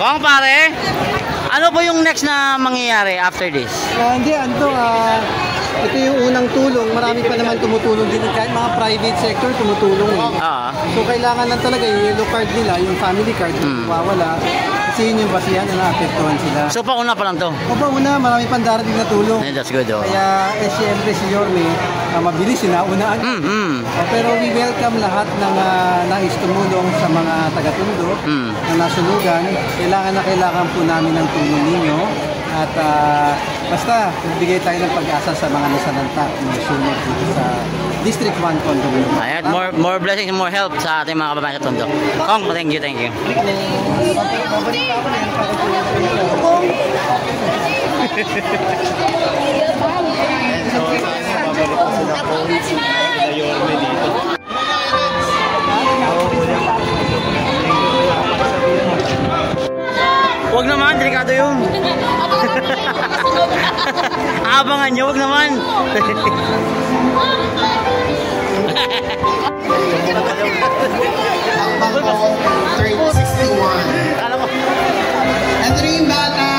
Kung pare, ano po yung next na mangyayari after this? Hindi, ito yung unang tulong. Marami pa naman tumutulong din. Kahit mga private sector tumutulong eh. So kailangan lang talaga yung yellow card nila, yung family card, mawawala. Kasi yun yung basihan na naapektuhan sila. So pauna pa lang to? O pauna, marami pang darating na tulong. That's good oh. Kaya siyempre si Yorme, mabilis yun, naunaan. Pero we welcome lahat ng nais tumulong sa mga taga-Tondo na nasunugan. Kailangan po namin ng tulong ninyo. At basta, bigay tayo ng pag-asa sa mga nasalanta na sunog dito sa District 1 Condominium. Ayan, more blessings, more help sa ating mga kababayan sa Tondo. Kong, thank you, thank you. Huwag naman, delikado yun. Abangan nyo, huwag naman. Ito rin yung bata.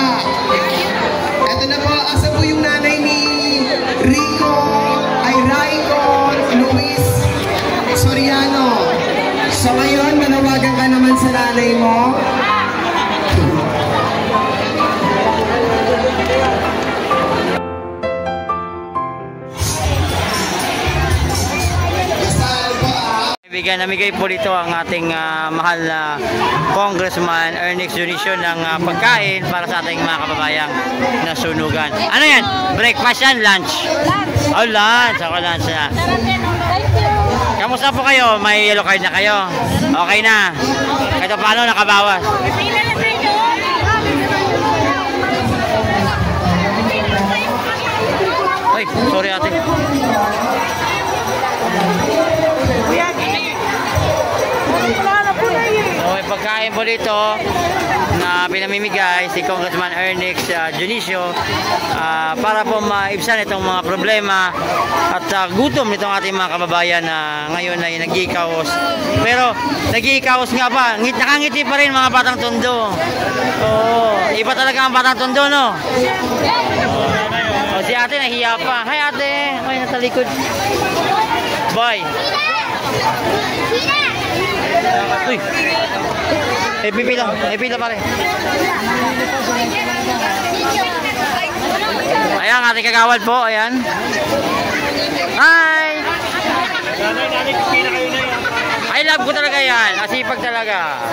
Ito na po, asa po yung nanay ni Rico, ay Raicon Luis Soriano. So ngayon, manawagan ka naman sa nanay mo. Namigay po dito ang ating mahal na Congressman Ernix Dionisio ng pagkain para sa ating mga kababayang nasunugan. Ano yan? Breakfast yan? Lunch? Lunch. Oh, lunch. Ako lunch na. Kamusta po kayo? May yellow card na kayo? Okay na? Ito paano nakabawas? Ay, sorry ate. Okay, pagkain po dito na pinamimigay si Congressman Ernix Dionisio para po maibsan itong mga problema at gutom nitong ating mga kababayan na ngayon ay nag-iikaos. Pero nag-iikaos nga ba? Nakangiti pa rin mga batang Tondo. Iba talaga ang batang Tondo, no? Si ate nahiya pa. Hi ate! Ay, nasa likod. Bye! Uy! Pila pare. Ayan, ating kagawad po, ayan. Hi! I love ko talaga yan, asipag talaga.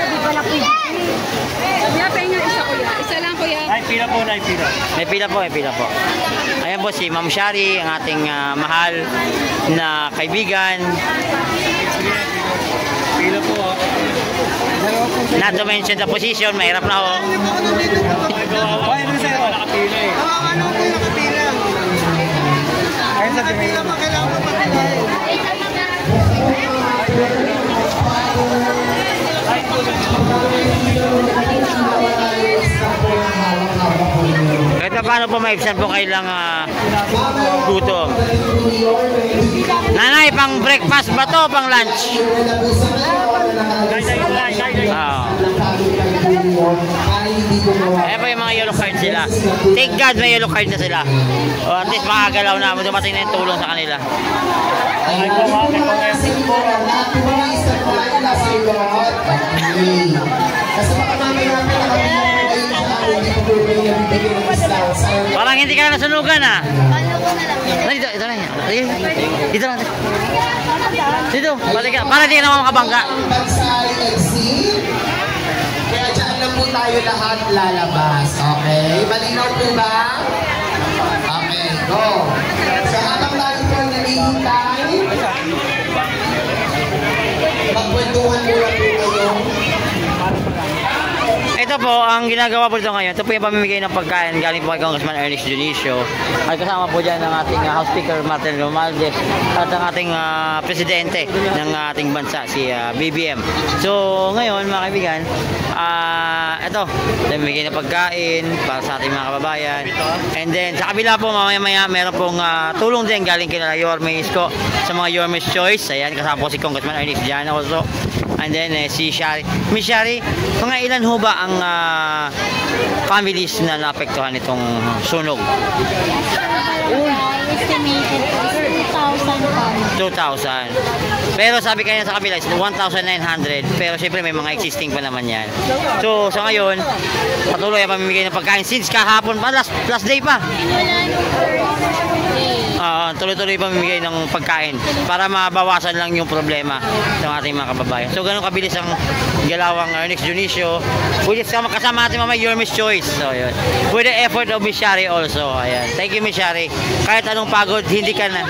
Isa lang kuya. Ay, pila po, ay pila. May pila po. Ayan po si Ma'am Shari, ang ating mahal na kaibigan. Pila po. Not to mention the position, mahirap na ho. Ay, ano sa'yo? Nakapila eh. Ano po yung nakapila? Ay, sa pila pa kailangan pa patila eh. Kahit na paano po maibsan po kailang gutom. Nanay, pang breakfast ba to? Pang lunch? Ayan po yung mga yellow card sila. Thank God may yellow card na sila. O at least makagalaw na. Dumating na yung tulong sa kanila. Parang hindi ka na nasunugan ah. Dito na yan. Dito na. Dito. Para di ka naman makabangga. Kaya dyan lang po tayo lahat lalabas. Okay? Malinaw po ba? Okay, go. So habang tayo po nalihintay, magkwentuhan mo lang po kayo. Ito po, ang ginagawa po dito ngayon, ito po yung pamimigay ng pagkain galing po kay Congressman Ernix Dionisio. At kasama po dyan ng ating House Speaker Martin Romualdez at ang ating presidente ng ating bansa, si BBM. So, ngayon mga kaibigan, ito, pamimigay ng pagkain para sa ating mga kababayan. And then, sa kabila po, mamaya-maya, meron pong tulong din galing kina Yorme Isko sa mga Yorme's Choice. Ayan, kasama po si Congressman Ernix dyan also. And then si Shari. Miss Shari, mga ilan ho ba ang families na naapektuhan itong sunog? Estimated po is 2,000 pounds. 2,000. Pero sabi kanina sa kabila, 1,900. Pero siyempre may mga existing pa naman yan. So, sa ngayon, patuloy ang pamimigay ng pagkain since kahapon pa, last day pa. Wala nung first day. Tuloy-tuloy pamimigay ng pagkain para mabawasan lang yung problema ng ating mga kababayan. So, ganun kabilis ang galawang Ernest Dionisio. Kasama natin mamaya your Miss Choice. So, yun. With the effort of Miss Shari also. Ayan. Thank you, Miss Shari. Kahit anong pagod, hindi ka na.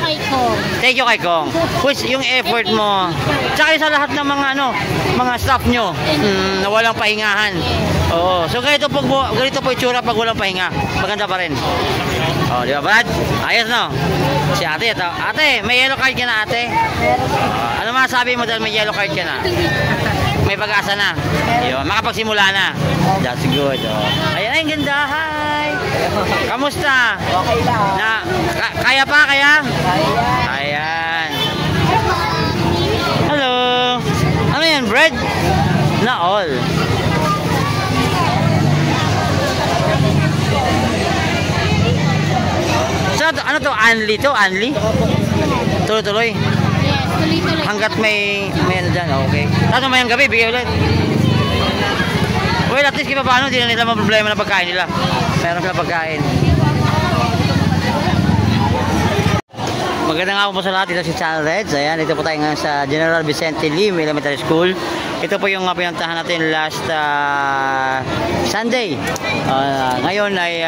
Thank you kay Kong. Which yung effort mo, tsaka sa lahat ng mga staff nyo na walang pahingahan. Oo. So ganito po itsura pag walang pahinga. Maganda pa rin. Oh, di ba, Brad? Ayos, no? Si ate ito. Ate, may yellow card ka na, ate? Ano masabi mo dahil may yellow card ka na? May pag-asa na. Yun, makapagsimula na. That's good. Oh. Ayan, ay, ganda. Hi. Kamusta? Okay lang. Kaya pa, kaya? Kaya. Ayan. Hello. Ano yan, bread? Na all. So, ano to? Anli to? Anli? Tuloy-tuloy? Yes, tuloy-tuloy. Hanggat may ano dyan, okay. Tapos mamayang gabi, bigay ulit. Well, at least kaya paano, hindi na nila mga problema na pagkain nila. Meron sila pagkain. Magandang hapon po sa lahat. Ito si Channel Reds. Ayan, ito po tayo ngayon sa General Vicente Lim Elementary School. Ito po yung pinuntahan natin last Sunday. Ngayon ay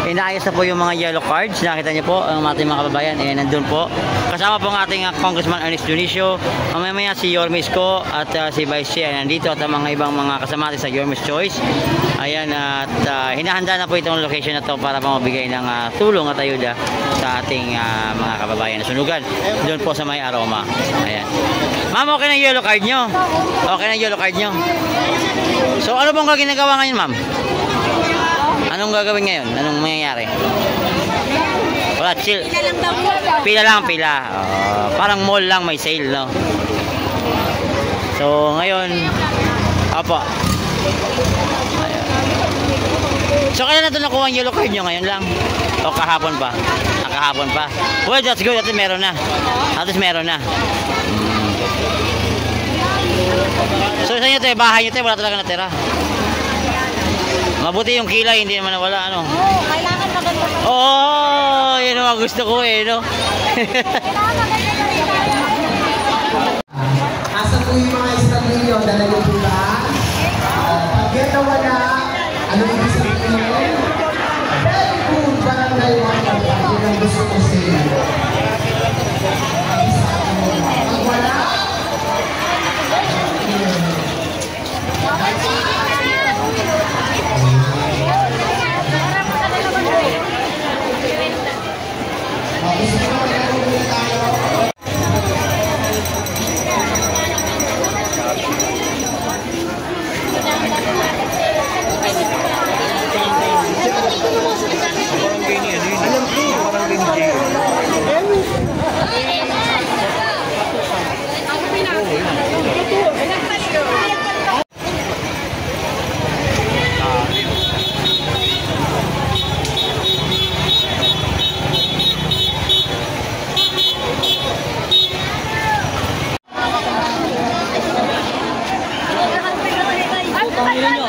inaayos na po yung mga yellow cards. Nakita niyo po ang ating mga kababayan. Ayan, nandun po. Kasama po ang ating Congressman Ernest Dionisio. Mamaya si Yormis ko at si Vice Chair nandito at ang mga ibang mga kasama natin sa Yormis Choice. Ayan, at hinahanda na po itong location na to para mabigay ng tulong at ayuda sa ating mga kababayan na sunugan. Doon po sa may Aroma. Ayan. Ma'am, okay na yung yellow card nyo? Okay na yung yellow card nyo? So, ano pong ginagawa ngayon, ma'am? Anong gagawin ngayon? Anong mangyayari? Wala, chill. Pila lang, pila. Parang mall lang, may sale, no? So, ngayon, opo. Ayan. So, kaya na ito nakuha ang yellow card nyo ngayon lang? O kahapon pa? Kahapon pa? Well, that's good. At least meron na. At least meron na. So, sa inyo tayo, bahay nyo tayo, wala talaga natira. Mabuti yung kilay, hindi naman nawala, ano? Oo, kailangan maganda pa. Oo, yun ang gusto ko eh, no? Asa po yung mga establilyo? Dala nyo po ba? Pag wala, ano ibig sabihin? Very good barangay water. Yun ang gusto ko sa inyo. Pag wala, Ano